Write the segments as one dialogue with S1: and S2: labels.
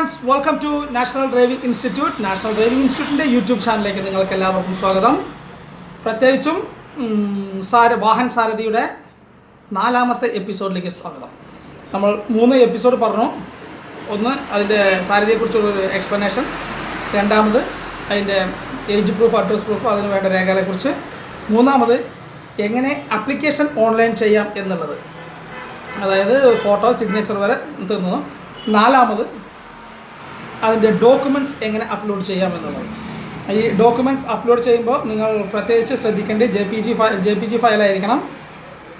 S1: Friends, welcome to national driving institute. നാഷണൽ ഡ്രൈവിംഗ് ഇൻസ്റ്റിറ്റ്യൂട്ടിൻ്റെ യൂട്യൂബ് ചാനലിലേക്ക് നിങ്ങൾക്ക് എല്ലാവർക്കും സ്വാഗതം. പ്രത്യേകിച്ചും വാഹൻ സാരഥിയുടെ 4ാമത്തെ എപ്പിസോഡിലേക്ക് സ്വാഗതം. നമ്മൾ 3 എപ്പിസോഡ് പറഞ്ഞു. ഒന്ന് അതിൻ്റെ സാരഥിയെക്കുറിച്ചുള്ളൊരു എക്സ്പ്ലനേഷൻ, രണ്ടാമത് അതിൻ്റെ ഏജ് പ്രൂഫ്, അഡ്രസ് പ്രൂഫ്, അതിന് വേണ്ട രേഖകളെക്കുറിച്ച്, മൂന്നാമത് എങ്ങനെ ആപ്ലിക്കേഷൻ ഓൺലൈൻ ചെയ്യാം എന്നുള്ളത്, അതായത് ഫോട്ടോ സിഗ്നേച്ചർ വരെ തീർന്നു. നാലാമത് അതിൻ്റെ ഡോക്യുമെൻറ്റ്സ് എങ്ങനെ അപ്ലോഡ് ചെയ്യാം എന്നുള്ളത്. ഈ ഡോക്യുമെൻറ്റ്സ് അപ്ലോഡ് ചെയ്യുമ്പോൾ നിങ്ങൾ പ്രത്യേകിച്ച് ശ്രദ്ധിക്കേണ്ടത് ജെ പി ജി ഫയലായിരിക്കണം.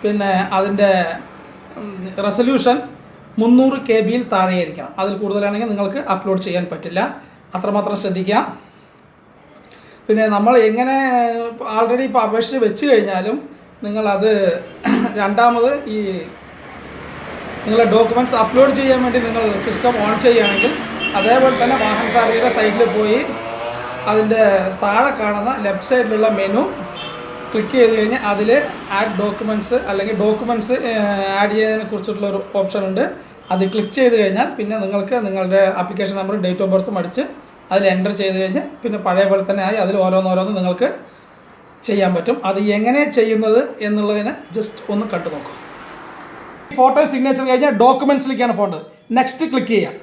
S1: പിന്നെ അതിൻ്റെ റെസൊല്യൂഷൻ 300 KB താഴെയായിരിക്കണം. അതിൽ കൂടുതലാണെങ്കിൽ നിങ്ങൾക്ക് അപ്ലോഡ് ചെയ്യാൻ പറ്റില്ല. അത്രമാത്രം ശ്രദ്ധിക്കുക. പിന്നെ നമ്മൾ എങ്ങനെ ആൾറെഡി ഇപ്പോൾ അപേക്ഷിച്ച് വെച്ച് കഴിഞ്ഞാലും നിങ്ങളത് രണ്ടാമത് ഈ നിങ്ങളുടെ ഡോക്യുമെൻറ്റ്സ് അപ്ലോഡ് ചെയ്യാൻ വേണ്ടി നിങ്ങൾ സിസ്റ്റം ഓൺ ചെയ്യുകയാണെങ്കിൽ അതേപോലെ തന്നെ വാഹന സാരഥിയുടെ സൈറ്റിൽ പോയി അതിൻ്റെ താഴെ കാണുന്ന ലെഫ്റ്റ് സൈഡിലുള്ള മെനു ക്ലിക്ക് ചെയ്ത് കഴിഞ്ഞാൽ അതിൽ ആഡ് ഡോക്യുമെൻറ്റ്സ് അല്ലെങ്കിൽ ഡോക്യുമെൻറ്റ്സ് ആഡ് ചെയ്യുന്നതിനെ കുറിച്ചിട്ടുള്ളൊരു ഓപ്ഷൻ ഉണ്ട്. അത് ക്ലിക്ക് ചെയ്ത് കഴിഞ്ഞാൽ പിന്നെ നിങ്ങൾക്ക് നിങ്ങളുടെ ആപ്ലിക്കേഷൻ നമ്പർ, ഡേറ്റ് ഓഫ് ബർത്തും അടിച്ച് അതിൽ എൻ്റർ ചെയ്ത് കഴിഞ്ഞ് പിന്നെ പഴയ പോലെ തന്നെ ആയി അതിൽ ഓരോന്നോരോന്ന് നിങ്ങൾക്ക് ചെയ്യാൻ പറ്റും. അത് എങ്ങനെ ചെയ്യുന്നത് എന്നുള്ളതിന് ജസ്റ്റ് ഒന്ന് കണ്ടു നോക്കും. ഫോട്ടോ സിഗ്നേച്ചർ കഴിഞ്ഞാൽ ഡോക്യുമെൻറ്റ്സിലേക്കാണ് പോകേണ്ടത്. നെക്സ്റ്റ് ക്ലിക്ക് ചെയ്യാം.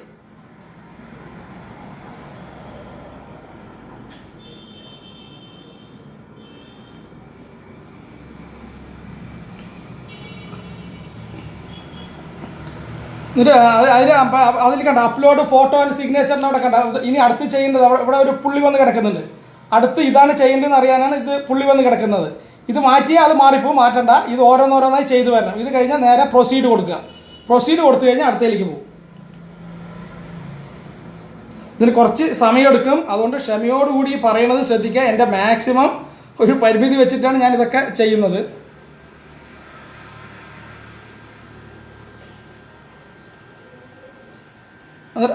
S1: അതിൽ കണ്ട അപ്ലോഡ് ഫോട്ടോ ആൻഡ് സിഗ്നേച്ചറിന് അവിടെ കണ്ട. ഇനി അടുത്ത് ചെയ്യേണ്ടത് ഇവിടെ ഒരു പുള്ളി വന്ന് കിടക്കുന്നുണ്ട്. അടുത്ത് ഇതാണ് ചെയ്യേണ്ടതെന്ന് അറിയാനാണ് ഇത് പുള്ളി വന്ന് കിടക്കുന്നത്. ഇത് മാറ്റിയാൽ അത് മാറിപ്പോൾ മാറ്റണ്ട. ഇത് ഓരോന്നോരോന്നായി ചെയ്തു വരണം. ഇത് കഴിഞ്ഞാൽ നേരെ പ്രൊസീഡ് കൊടുക്കുക. പ്രൊസീഡ് കൊടുത്തു കഴിഞ്ഞാൽ അടുത്തേക്ക് പോകും. ഇതിന് കുറച്ച് സമയമെടുക്കും. അതുകൊണ്ട് ക്ഷമയോടുകൂടി പറയണത് ശ്രദ്ധിക്കുക. എൻ്റെ മാക്സിമം ഒരു പരിമിതി വെച്ചിട്ടാണ് ഞാൻ ഇതൊക്കെ ചെയ്യുന്നത്.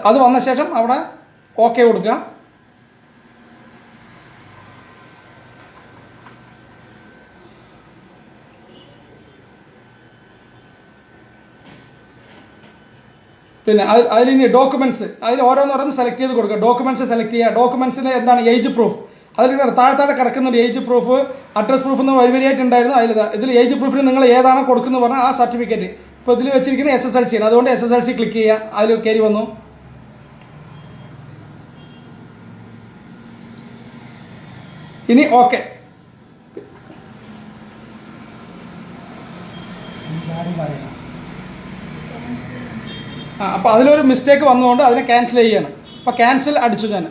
S1: അത് വന്ന ശേഷം അവിടെ ഓക്കെ കൊടുക്കുക. പിന്നെ അതിലിനി ഡോക്യുമെൻറ്റ്സ് അതിൽ ഓരോന്നോരോന്ന് സെലക്ട് ചെയ്ത് കൊടുക്കുക. ഡോക്യുമെൻറ്റ്സ് സെലക്ട് ചെയ്യുക. ഡോക്യുമെൻറ്റ്സിന് എന്താണ് ഏജ് പ്രൂഫ്, അതിൽ താഴെ കിടക്കുന്നുണ്ട് ഏജ് പ്രൂഫ്, അഡ്രസ് പ്രൂഫ് എന്ന് വരിവരിയായിട്ടുണ്ടായിരുന്നു. ഇതിൽ ഏജ് പ്രൂഫിന് നിങ്ങൾ ഏതാണോ കൊടുക്കുന്നത് പറഞ്ഞാൽ ആ സർട്ടിഫിക്കറ്റ്. ഇപ്പോൾ ഇതിൽ വെച്ചിരിക്കുന്ന SSLC ആണ്. അതുകൊണ്ട് SSLC ക്ലിക്ക് ചെയ്യുക. അതിൽ കയറി വന്നു. ഇനി ഓക്കെ. അപ്പോൾ അതിലൊരു മിസ്റ്റേക്ക് വന്നുകൊണ്ട് അതിനെ ക്യാൻസൽ ചെയ്യുകയാണ്. അപ്പോൾ ക്യാൻസൽ അടിച്ചു. ഞാൻ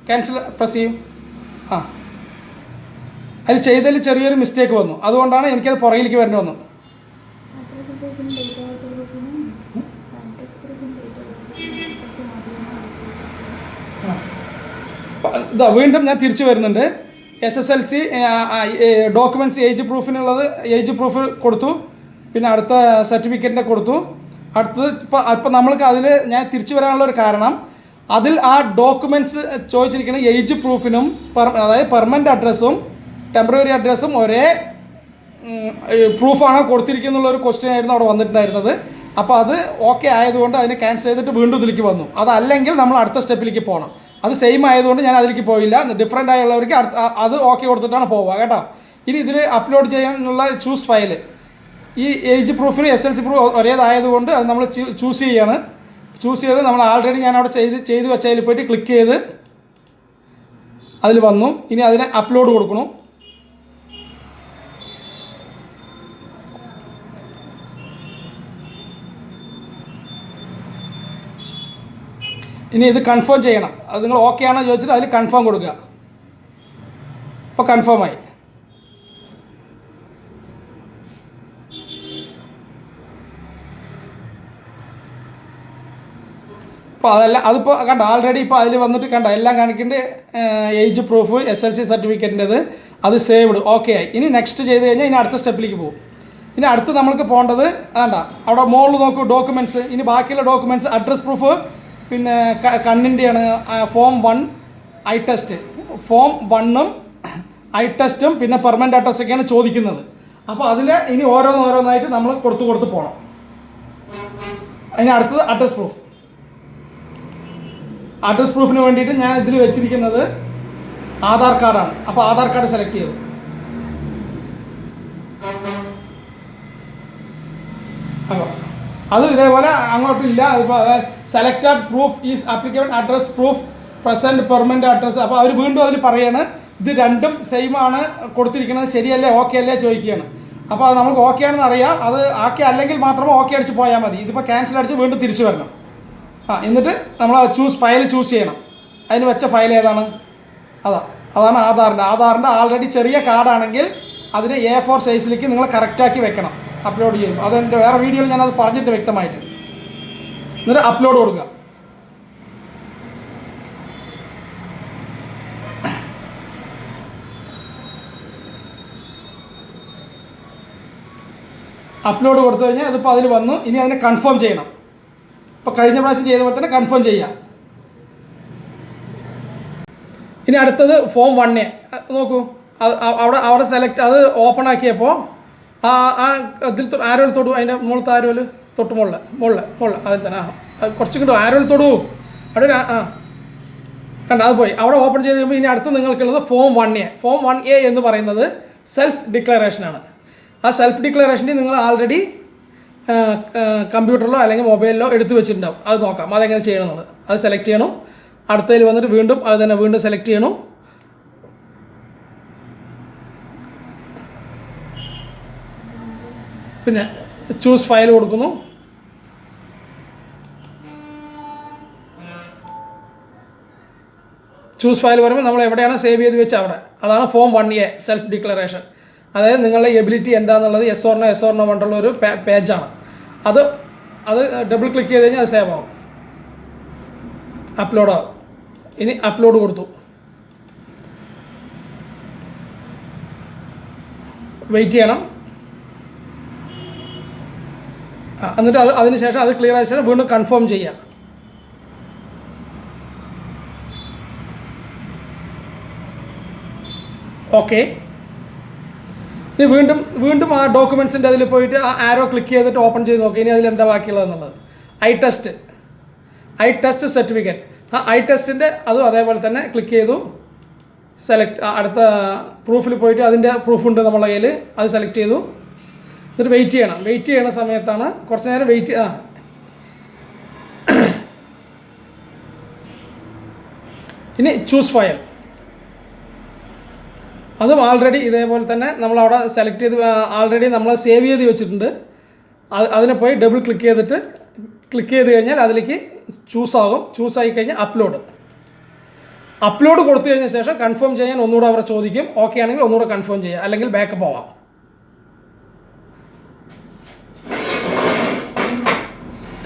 S1: ക്യാൻസൽ പ്രസ് ചെയ്യും. അതിൽ ചെയ്തതിൽ ചെറിയൊരു മിസ്റ്റേക്ക് വന്നു. അതുകൊണ്ടാണ് എനിക്കത് പുറകിലേക്ക് വരേണ്ടി വന്നു. ഇതാ വീണ്ടും ഞാൻ തിരിച്ചു വരുന്നുണ്ട്. SSLC ഡോക്യുമെൻറ്റ്സ് ഏജ് പ്രൂഫിനുള്ളത് ഏജ് പ്രൂഫ് കൊടുത്തു. പിന്നെ അടുത്ത സർട്ടിഫിക്കറ്റിൻ്റെ കൊടുത്തു. അടുത്തത് ഇപ്പം നമ്മൾക്ക് അതിൽ ഞാൻ തിരിച്ചു വരാനുള്ള ഒരു കാരണം, അതിൽ ആ ഡോക്യുമെൻറ്റ്സ് ചോദിച്ചിരിക്കുന്ന ഏജ് പ്രൂഫിനും അതായത് പെർമനൻ്റ് അഡ്രസ്സും ടെമ്പററി അഡ്രസ്സും ഒരേ പ്രൂഫാണ് കൊടുത്തിരിക്കുന്നുള്ളൊരു ക്വസ്റ്റ്യൻ ആയിരുന്നു അവിടെ വന്നിട്ടുണ്ടായിരുന്നത്. അപ്പോൾ അത് ഓക്കെ ആയതുകൊണ്ട് അതിനെ ക്യാൻസൽ ചെയ്തിട്ട് വീണ്ടും ഇതിലേക്ക് വന്നു. അതല്ലെങ്കിൽ നമ്മൾ അടുത്ത സ്റ്റെപ്പിലേക്ക് പോകണം. അത് സെയിം ആയതുകൊണ്ട് ഞാൻ അതിലേക്ക് പോയില്ല. ഡിഫറെൻ്റ് ആയുള്ളവർക്ക് അത് ഓക്കെ കൊടുത്തിട്ടാണ് പോവുക കേട്ടോ. ഇനി ഇതിൽ അപ്ലോഡ് ചെയ്യാനുള്ള ചൂസ് ഫയൽ, ഈ ഏജ് പ്രൂഫിന് SSLC പ്രൂഫ് ഒരേതായതുകൊണ്ട് അത് നമ്മൾ ചൂസ് ചെയ്യാണ്. ചൂസ് ചെയ്ത് നമ്മൾ ആൾറെഡി ഞാൻ അവിടെ ചെയ്ത് വെച്ചതിൽ പോയിട്ട് ക്ലിക്ക് ചെയ്ത് അതിൽ വന്നു. ഇനി അതിനെ അപ്ലോഡ് കൊടുക്കണം. ഇനി ഇത് കൺഫേം ചെയ്യണം. അത് നിങ്ങൾ ഓക്കെ ആണോ ചോദിച്ചിട്ട് അതിൽ കൺഫേം കൊടുക്കുക. ഇപ്പോൾ കൺഫേമായി. ഇപ്പോൾ അതിപ്പോൾ കണ്ട ആൾറെഡി ഇപ്പോൾ അതിൽ വന്നിട്ട് കണ്ട എല്ലാം കാണിക്കേണ്ട ഏജ് പ്രൂഫ്, SSLC സർട്ടിഫിക്കറ്റിൻ്റെത് അത് സേവ്ഡ് ഓക്കെ ആയി. ഇനി നെക്സ്റ്റ് ചെയ്ത് കഴിഞ്ഞാൽ ഇനി അടുത്ത സ്റ്റെപ്പിലേക്ക് പോകും. ഇനി അടുത്ത് നമ്മൾക്ക് പോകേണ്ടത് വേണ്ട അവിടെ മുകളിൽ നോക്കൂ ഡോക്യുമെൻറ്റ്സ്. ഇനി ബാക്കിയുള്ള ഡോക്യുമെൻറ്റ്സ് അഡ്രസ് പ്രൂഫ്, പിന്നെ കണ്ണിൻ്റെയാണ് ഫോം 1 ഐ ടെസ്റ്റ്. ഫോം 1ഉം ഐ ടെസ്റ്റും പിന്നെ പെർമനൻ്റ് അഡ്രസ്സൊക്കെയാണ് ചോദിക്കുന്നത്. അപ്പോൾ അതിൽ ഇനി ഓരോന്നോരോന്നായിട്ട് നമ്മൾ കൊടുത്ത് പോകണം. അതിന് അടുത്തത് അഡ്രസ് പ്രൂഫ്. അഡ്രസ് പ്രൂഫിന് വേണ്ടിയിട്ട് ഞാൻ ഇതിൽ വെച്ചിരിക്കുന്നത് ആധാർ കാർഡാണ്. അപ്പോൾ ആധാർ കാർഡ് സെലക്ട് ചെയ്തു. അപ്പോൾ അത് ഇതേപോലെ അങ്ങോട്ടില്ല. അതിപ്പോൾ selected proof is applicable address proof present permanent address. അപ്പോൾ അവർ വീണ്ടും അതിൽ പറയാണ് ഇത് രണ്ടും സെയിം ആണ് കൊടുത്തിരിക്കുന്നത്, ശരിയല്ലേ ഓക്കെ അല്ലേ ചോദിക്കുകയാണ്. അപ്പോൾ അത് നമുക്ക് ഓക്കെ ആണെന്ന് അറിയാം. അത് ആക്കി അല്ലെങ്കിൽ മാത്രമേ ഓക്കെ അടിച്ച് പോയാൽ മതി. ഇതിപ്പോൾ ക്യാൻസൽ അടിച്ച് വീണ്ടും തിരിച്ചു വരണം. എന്നിട്ട് നമ്മൾ ഫയൽ ചൂസ് ചെയ്യണം. അതിന് വെച്ച ഫയൽ ഏതാണ്? അതാണ് ആധാറിൻ്റെ ആൾറെഡി ചെറിയ കാർഡാണെങ്കിൽ അതിന് A4 സൈസിലേക്ക് നിങ്ങൾ കറക്റ്റാക്കി വെക്കണം അപ്ലോഡ് ചെയ്യും. അതെൻ്റെ വേറെ വീഡിയോയിൽ ഞാനത് പറഞ്ഞിട്ട് വ്യക്തമായിട്ട്. എന്നിട്ട് അപ്ലോഡ് കൊടുക്കുക. അപ്ലോഡ് കൊടുത്തു കഴിഞ്ഞാൽ അതിപ്പോൾ അതിൽ വന്നു. ഇനി അതിനെ കൺഫേം ചെയ്യണം. ഇപ്പോൾ കഴിഞ്ഞ പ്രാവശ്യം ചെയ്ത പോലെ തന്നെ കൺഫേം ചെയ്യാം. ഇനി അടുത്തത് ഫോം 1A നോക്കൂ. അവിടെ സെലക്ട് അത് ഓപ്പൺ ആക്കിയപ്പോൾ ഇതിൽ ആരോയിൽ തൊടു, അതിൻ്റെ മുകളിലത്തെ ആരോയിൽ തൊട്ട് മുകളിൽ അതിൽ തന്നെ കുറച്ചും കിട്ടും. ആരോയിൽ തൊടു അവിടെ കണ്ട അത് പോയി. അവിടെ ഓപ്പൺ ചെയ്ത് കഴിയുമ്പോൾ ഇനി അടുത്ത് നിങ്ങൾക്കുള്ളത് ഫോം 1A. ഫോം 1A എന്ന് പറയുന്നത് സെൽഫ് ഡിക്ലറേഷനാണ്. ആ സെൽഫ് ഡിക്ലറേഷനിൽ നിങ്ങൾ ആൾറെഡി കമ്പ്യൂട്ടറിലോ അല്ലെങ്കിൽ മൊബൈലിലോ എടുത്തു വെച്ചിട്ടുണ്ടാവും. അത് നോക്കാം അതെങ്ങനെ ചെയ്യണമെന്നുള്ളത്. അത് സെലക്ട് ചെയ്യണം. അടുത്തതിൽ വന്നിട്ട് വീണ്ടും അത് തന്നെ വീണ്ടും സെലക്ട് ചെയ്യണം. പിന്നെ ചൂസ് ഫയൽ കൊടുക്കുന്നു. ചൂസ് ഫയൽ പറയുമ്പോൾ നമ്മൾ എവിടെയാണ് സേവ് ചെയ്ത് വെച്ച് അവിടെ. അതാണ് ഫോം 1A സെൽഫ് ഡിക്ലറേഷൻ. അതായത് നിങ്ങളുടെ എബിലിറ്റി എന്താണെന്നുള്ളത് യെസ് ഓർ നോ കൊണ്ടുള്ള ഒരു പേജാണ്. അത് ഡബിൾ ക്ലിക്ക് ചെയ്ത് കഴിഞ്ഞാൽ അത് സേവ് ആവും, അപ്ലോഡ് ആവും. ഇനി അപ്ലോഡ് കൊടുത്തു. വെയിറ്റ് ചെയ്യണം. എന്നിട്ട് അതിന് ശേഷം അത് ക്ലിയർ ആയ ശേഷം വീണ്ടും കൺഫേം ചെയ്യാം. ഓക്കെ. ഇനി വീണ്ടും ആ ഡോക്യുമെൻറ്റ്സിൻ്റെ അതിൽ പോയിട്ട് ആ ആരോ ക്ലിക്ക് ചെയ്തിട്ട് ഓപ്പൺ ചെയ്ത് നോക്കി. ഇനി അതിലെന്താ ബാക്കിയുള്ളതെന്നുള്ളത്. Eye test certificate. ഐ ടെസ്റ്റിൻ്റെ അതും അതേപോലെ തന്നെ ക്ലിക്ക് ചെയ്തു. സെലക്ട് അടുത്ത പ്രൂഫിൽ പോയിട്ട് അതിൻ്റെ പ്രൂഫുണ്ട് നമ്മളെ കയ്യിൽ, അത് സെലക്ട് ചെയ്തു. എന്നിട്ട് വെയിറ്റ് ചെയ്യണം. വെയിറ്റ് ചെയ്യണ സമയത്താണ് കുറച്ച് നേരം വെയിറ്റ് ഇനി ചൂസ് ഫയൽ. അതും ആൾറെഡി ഇതേപോലെ തന്നെ നമ്മളവിടെ സെലക്ട് ചെയ്ത് ആൾറെഡി നമ്മൾ സേവ് ചെയ്ത് വെച്ചിട്ടുണ്ട്. അതിനെ പോയി ഡബിൾ ക്ലിക്ക് ചെയ്ത് കഴിഞ്ഞാൽ അതിലേക്ക് ചൂസാകും. ചൂസായി കഴിഞ്ഞാൽ അപ്ലോഡ് കൊടുത്തു കഴിഞ്ഞ ശേഷം കൺഫേം ചെയ്യാൻ ഒന്നുകൂടെ അവരെ ചോദിക്കും. ഓക്കെ ആണെങ്കിൽ ഒന്നുകൂടെ കൺഫേം ചെയ്യാം, അല്ലെങ്കിൽ ബാക്കപ്പ് ആവാം.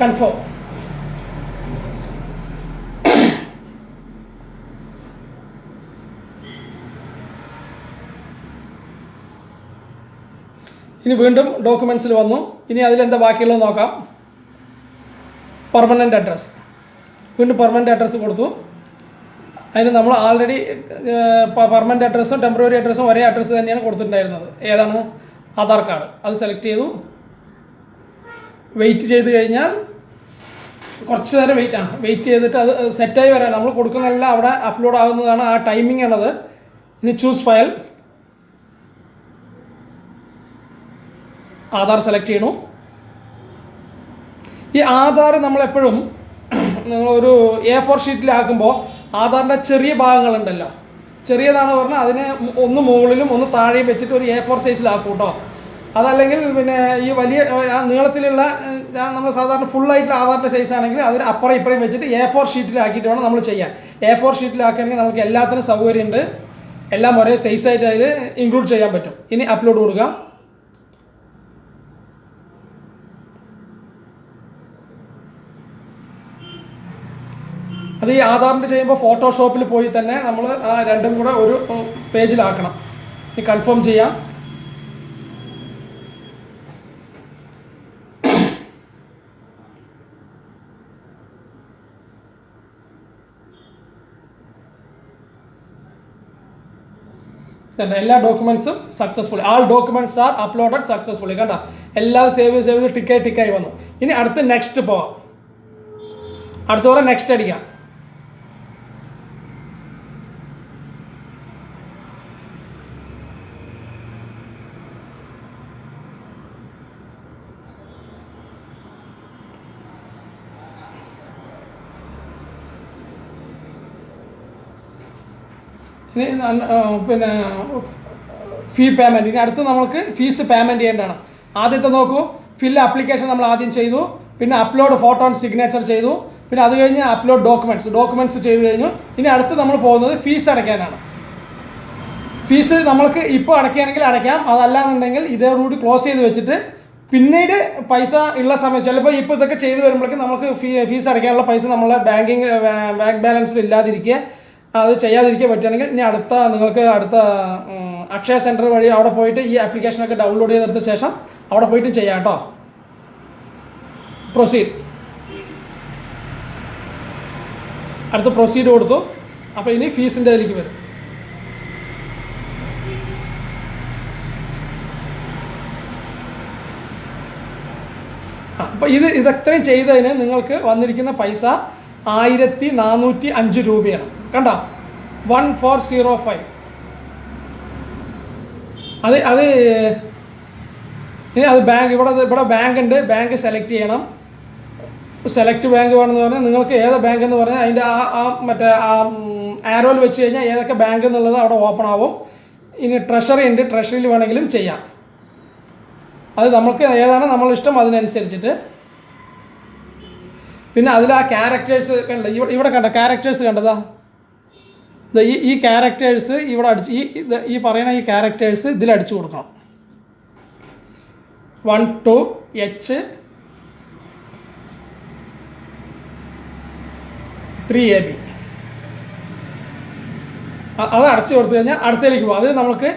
S1: കൺഫേം. ഇനി വീണ്ടും ഡോക്യുമെൻറ്റ്സിൽ വന്നു. ഇനി അതിലെന്താ ബാക്കിയുള്ളത് നോക്കാം. Permanent address. വീണ്ടും പെർമനൻ്റ് അഡ്രസ്സ് കൊടുത്തു. അതിന് നമ്മൾ ആൾറെഡി പെർമനൻ്റ് അഡ്രസ്സും ടെമ്പററി അഡ്രസ്സും ഒരേ അഡ്രസ്സ് തന്നെയാണ് കൊടുത്തിട്ടുണ്ടായിരുന്നത്. ഏതാണ്? ആധാർ കാർഡ്. അത് സെലക്ട് ചെയ്തു. വെയിറ്റ് ചെയ്ത് കഴിഞ്ഞാൽ കുറച്ച് നേരം വെയിറ്റ് ചെയ്തിട്ട് അത് സെറ്റായി വരാം. നമ്മൾ കൊടുക്കുന്നതെല്ലാം അവിടെ അപ്ലോഡ് ആകുന്നതാണ്. ആ ടൈമിംഗ് ആണത്. ഇനി ചൂസ് ഫയൽ. ആധാർ സെലക്ട് ചെയ്യണു. ഈ ആധാർ നമ്മളെപ്പോഴും നിങ്ങളൊരു A4 ഷീറ്റിലാക്കുമ്പോൾ ആധാറിൻ്റെ ചെറിയ ഭാഗങ്ങളുണ്ടല്ലോ, ചെറിയതാണ് പറഞ്ഞാൽ അതിനെ ഒന്ന് മുകളിലും ഒന്ന് താഴെയും വെച്ചിട്ട് ഒരു A4 സൈസിലാക്കും കേട്ടോ. അതല്ലെങ്കിൽ പിന്നെ ഈ വലിയ നീളത്തിലുള്ള നമ്മൾ സാധാരണ ഫുള്ളായിട്ടുള്ള ആധാറിൻ്റെ സൈസ് ആണെങ്കിൽ അതിന് അപ്പുറം ഇപ്പുറം വെച്ചിട്ട് A4 ഷീറ്റിലാക്കിയിട്ട് വേണം നമ്മൾ ചെയ്യാൻ. A4 ഷീറ്റിലാക്കുകയാണെങ്കിൽ നമുക്ക് എല്ലാത്തിനും സൗകര്യമുണ്ട്. എല്ലാം ഒരേ സൈസായിട്ട് അതിൽ ഇൻക്ലൂഡ് ചെയ്യാൻ പറ്റും. ഇനി അപ്ലോഡ് കൊടുക്കാം. അത് ഈ ആധാറിൻ്റെ ചെയ്യുമ്പോൾ ഫോട്ടോഷോപ്പിൽ പോയി തന്നെ നമ്മൾ ആ രണ്ടും കൂടെ ഒരു പേജിലാക്കണം. ഈ കൺഫേം ചെയ്യാം. എല്ലാ ഡോക്യുമെൻറ്റ്സും successfully. All documents are uploaded successfully. കണ്ട എല്ലാം സേവ് ചെയ്ത് ടിക്കായി വന്നു. ഇനി അടുത്ത് നെക്സ്റ്റ് പോവാം. അടുത്ത നെക്സ്റ്റ് അടിക്കാം. പിന്നെ ഫീ പേയ്മെൻറ്റ്. ഇനി അടുത്ത് നമുക്ക് ഫീസ് പേയ്മെൻറ്റ് ചെയ്യേണ്ടതാണ്. ആദ്യത്തെ നോക്കൂ, ഫിൽ ആപ്ലിക്കേഷൻ നമ്മൾ ആദ്യം ചെയ്തു, പിന്നെ അപ്ലോഡ് ഫോട്ടോ ആൻഡ് സിഗ്നേച്ചർ ചെയ്തു, പിന്നെ അത് കഴിഞ്ഞ് അപ്ലോഡ് ഡോക്യുമെൻറ്റ്സ് ചെയ്ത് കഴിഞ്ഞു. ഇനി അടുത്ത് നമ്മൾ പോകുന്നത് ഫീസ് അടയ്ക്കാനാണ്. ഫീസ് നമ്മൾക്ക് ഇപ്പോൾ അടയ്ക്കുകയാണെങ്കിൽ അടയ്ക്കാം, അതല്ലാന്നുണ്ടെങ്കിൽ ഇതോടുകൂടി ക്ലോസ് ചെയ്ത് വെച്ചിട്ട് പിന്നീട് പൈസ ഉള്ള സമയം ചിലപ്പോൾ ഇപ്പോൾ ഇതൊക്കെ ചെയ്ത് വരുമ്പോഴേക്കും നമുക്ക് ഫീസ് അടയ്ക്കാനുള്ള പൈസ നമ്മളെ ബാങ്ക് ബാലൻസിൽ ഇല്ലാതിരിക്കുക, അത് ചെയ്യാതിരിക്കുക പറ്റുകയാണെങ്കിൽ ഇനി നിങ്ങൾക്ക് അടുത്ത അക്ഷയ സെൻറ്റർ വഴി അവിടെ പോയിട്ട് ഈ ആപ്ലിക്കേഷനൊക്കെ ഡൗൺലോഡ് ചെയ്തെടുത്ത ശേഷം അവിടെ പോയിട്ടും ചെയ്യാം കേട്ടോ. പ്രൊസീഡ്. അടുത്ത് പ്രൊസീഡ് കൊടുത്തു. അപ്പോൾ ഇനി ഫീസിൻ്റെ അതിലേക്ക് വരും. അപ്പോൾ ഇതത്രയും ചെയ്തതിന് നിങ്ങൾക്ക് വന്നിരിക്കുന്ന പൈസ 1405 രൂപയാണ്. കണ്ടോ, 1405. അത് ഇനി അത് ബാങ്ക് ഇവിടെ ബാങ്ക് ഉണ്ട്. ബാങ്ക് സെലക്ട് ചെയ്യണം. സെലക്ട് ബാങ്ക് വേണമെന്ന് പറഞ്ഞാൽ നിങ്ങൾക്ക് ഏത് ബാങ്ക് എന്ന് പറഞ്ഞാൽ അതിൻ്റെ മറ്റേ ആരോയിൽ വെച്ച് കഴിഞ്ഞാൽ ഏതൊക്കെ ബാങ്ക് എന്നുള്ളത് അവിടെ ഓപ്പൺ ആവും. ഇനി ട്രഷറി ഉണ്ട്, ട്രഷറിയിൽ വേണമെങ്കിലും ചെയ്യാം. അത് നമുക്ക് ഏതാണ് നമ്മളിഷ്ടം അതിനനുസരിച്ചിട്ട്. പിന്നെ അതിൽ ആ ക്യാരക്ടേഴ്സ് കണ്ട, ഇവിടെ കണ്ട ക്യാരക്ടേഴ്സ് കണ്ടതാ, ഈ ക്യാരക്ടേഴ്സ് ഇവിടെ ഈ പറയുന്ന ഈ ക്യാരക്ടേഴ്സ് ഇതിലടിച്ചു കൊടുക്കണം. 1 2 H 3 AB അത് അടച്ചു കൊടുത്തു കഴിഞ്ഞാൽ അടുത്തേക്ക് പോകും. അത് നമുക്ക്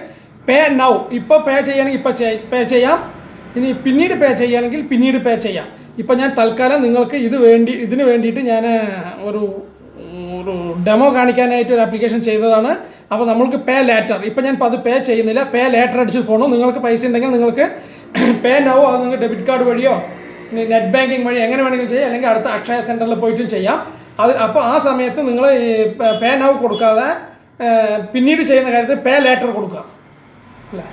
S1: പേ നൗ, ഇപ്പോൾ പേ ചെയ്യുകയാണെങ്കിൽ ഇപ്പോൾ പേ ചെയ്യാം, ഇനി പിന്നീട് പേ ചെയ്യുകയാണെങ്കിൽ പിന്നീട് പേ ചെയ്യാം. ഇപ്പോൾ ഞാൻ തൽക്കാലം നിങ്ങൾക്ക് ഇതിന് വേണ്ടിയിട്ട് ഞാൻ ഒരു ഡെമോ കാണിക്കാനായിട്ട് ഒരു ആപ്ലിക്കേഷൻ ചെയ്തതാണ്. അപ്പോൾ നമ്മൾക്ക് പേ ലേറ്റർ, ഇപ്പോൾ ഞാൻ അത് പേ ചെയ്യുന്നില്ല, പേ ലേറ്റർ അടിച്ച് പോകണു. നിങ്ങൾക്ക് പൈസ ഉണ്ടെങ്കിൽ നിങ്ങൾക്ക് പേ നൗ, അത് നിങ്ങൾക്ക് ഡെബിറ്റ് കാർഡ് വഴിയോ നെറ്റ് ബാങ്കിങ് വഴി എങ്ങനെ വേണമെങ്കിലും ചെയ്യാം, അല്ലെങ്കിൽ അടുത്ത അക്ഷയ സെൻറ്ററിൽ പോയിട്ടും ചെയ്യാം. അപ്പോൾ ആ സമയത്ത് നിങ്ങൾ പേ നൗ കൊടുക്കാതെ പിന്നീട് ചെയ്യുന്ന കാര്യത്തിൽ പേ ലേറ്റർ കൊടുക്കുക അല്ലേ.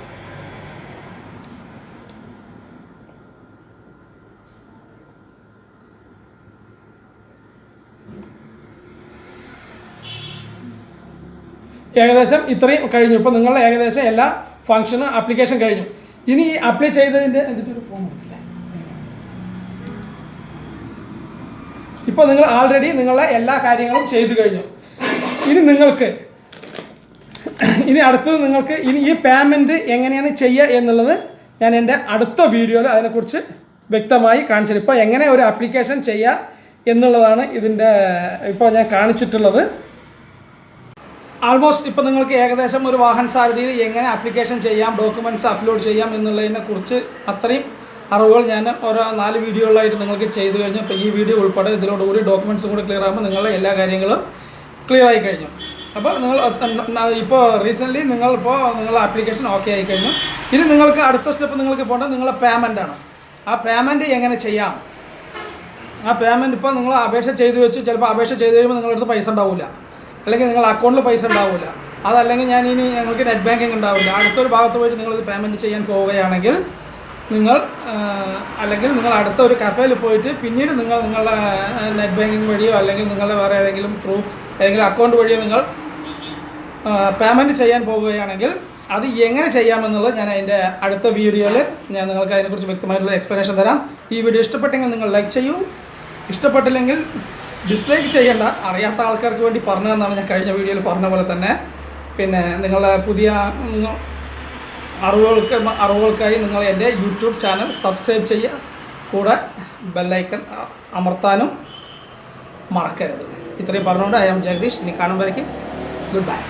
S1: ഏകദേശം ഇത്രയും കഴിഞ്ഞു. ഇപ്പോൾ നിങ്ങളുടെ ഏകദേശം എല്ലാ ഫംഗ്ഷനും ആപ്ലിക്കേഷൻ കഴിഞ്ഞു. ഇനി ഈ അപ്ലൈ ചെയ്തതിൻ്റെ എന്നിട്ടൊരു ഫോം കൊടുക്കില്ല. ഇപ്പോൾ നിങ്ങൾ ആൾറെഡി നിങ്ങളുടെ എല്ലാ കാര്യങ്ങളും ചെയ്തു കഴിഞ്ഞു. ഇനി അടുത്തത് നിങ്ങൾക്ക് ഈ പേയ്മെൻറ്റ് എങ്ങനെയാണ് ചെയ്യുക എന്നുള്ളത് ഞാൻ എൻ്റെ അടുത്ത വീഡിയോയിൽ അതിനെക്കുറിച്ച് വ്യക്തമായി കാണിച്ചത്. ഇപ്പോൾ എങ്ങനെ ഒരു ആപ്ലിക്കേഷൻ ചെയ്യുക എന്നുള്ളതാണ് ഇപ്പോൾ ഞാൻ കാണിച്ചിട്ടുള്ളത്. ആൾമോസ്റ്റ് ഇപ്പോൾ നിങ്ങൾക്ക് ഏകദേശം ഒരു വാഹൻ സാരഥിയിൽ എങ്ങനെ ആപ്ലിക്കേഷൻ ചെയ്യാം, ഡോക്യുമെൻറ്റ്സ് അപ്ലോഡ് ചെയ്യാം എന്നുള്ളതിനെക്കുറിച്ച് അത്രയും അറിവുകൾ ഞാൻ ഓരോ 4 വീഡിയോകളായിട്ട് നിങ്ങൾക്ക് ചെയ്തു കഴിഞ്ഞു. അപ്പോൾ ഈ വീഡിയോ ഉൾപ്പെടെ ഇതിലോടുകൂടി ഡോക്യുമെൻറ്റ്സും കൂടി ക്ലിയർ ആകുമ്പോൾ നിങ്ങളുടെ എല്ലാ കാര്യങ്ങളും ക്ലിയർ ആയി കഴിഞ്ഞു. അപ്പോൾ ഇപ്പോൾ റീസെൻ്റ്ലി നിങ്ങളുടെ ആപ്ലിക്കേഷൻ ഓക്കെ ആയി കഴിഞ്ഞു. ഇനി നിങ്ങൾക്ക് അടുത്ത സ്റ്റെപ്പ് നിങ്ങൾക്ക് പോകേണ്ടത് നിങ്ങളുടെ പേയ്മെൻറ്റാണ്. ആ പേയ്മെൻറ്റ് എങ്ങനെ ചെയ്യാം? ആ പേയ്മെൻറ്റ് ഇപ്പോൾ നിങ്ങൾ അപേക്ഷ ചെയ്ത് വെച്ച് ചിലപ്പോൾ അപേക്ഷ ചെയ്ത് കഴിയുമ്പോൾ നിങ്ങളുടെ അടുത്ത് പൈസ ഉണ്ടാവില്ല, അല്ലെങ്കിൽ നിങ്ങളുടെ അക്കൗണ്ടിൽ പൈസ ഉണ്ടാവില്ല, അതല്ലെങ്കിൽ ഞങ്ങൾക്ക് നെറ്റ് ബാങ്കിങ് ഉണ്ടാവില്ല. അടുത്തൊരു ഭാഗത്ത് പോയിട്ട് നിങ്ങളിത് പേയ്മെൻറ്റ് ചെയ്യാൻ പോവുകയാണെങ്കിൽ നിങ്ങൾ അടുത്ത ഒരു കഫേയിൽ പോയിട്ട് പിന്നീട് നിങ്ങളുടെ നെറ്റ് ബാങ്കിങ് വഴിയോ അല്ലെങ്കിൽ നിങ്ങളുടെ വേറെ ഏതെങ്കിലും അക്കൗണ്ട് വഴിയോ നിങ്ങൾ പേയ്മെൻറ്റ് ചെയ്യാൻ പോവുകയാണെങ്കിൽ അത് എങ്ങനെ ചെയ്യാമെന്നുള്ളത് ഞാൻ അതിൻ്റെ അടുത്ത വീഡിയോയിൽ ഞാൻ നിങ്ങൾക്ക് അതിനെക്കുറിച്ച് വ്യക്തമായിട്ടുള്ള എക്സ്പ്ലനേഷൻ തരാം. ഈ വീഡിയോ ഇഷ്ടപ്പെട്ടെങ്കിൽ നിങ്ങൾ ലൈക്ക് ചെയ്യൂ, ഇഷ്ടപ്പെട്ടില്ലെങ്കിൽ ഡിസ്ലൈക്ക് ചെയ്യേണ്ട. അറിയാത്ത ആൾക്കാർക്ക് വേണ്ടി പറഞ്ഞതെന്നാണ് ഞാൻ കഴിഞ്ഞ വീഡിയോയിൽ പറഞ്ഞ പോലെ തന്നെ. പിന്നെ നിങ്ങളുടെ പുതിയ അറിവുകൾക്കായി നിങ്ങൾ എൻ്റെ യൂട്യൂബ് ചാനൽ സബ്സ്ക്രൈബ് ചെയ്യുക, കൂടെ ബെല്ലൈക്കൺ അമർത്താനും മറക്കരുത്. ഇത്രയും പറഞ്ഞുകൊണ്ട് ഐ ആം ജഗദീഷ്. ഇനി കാണുമ്പോഴേക്കും ഗുഡ് ബൈ.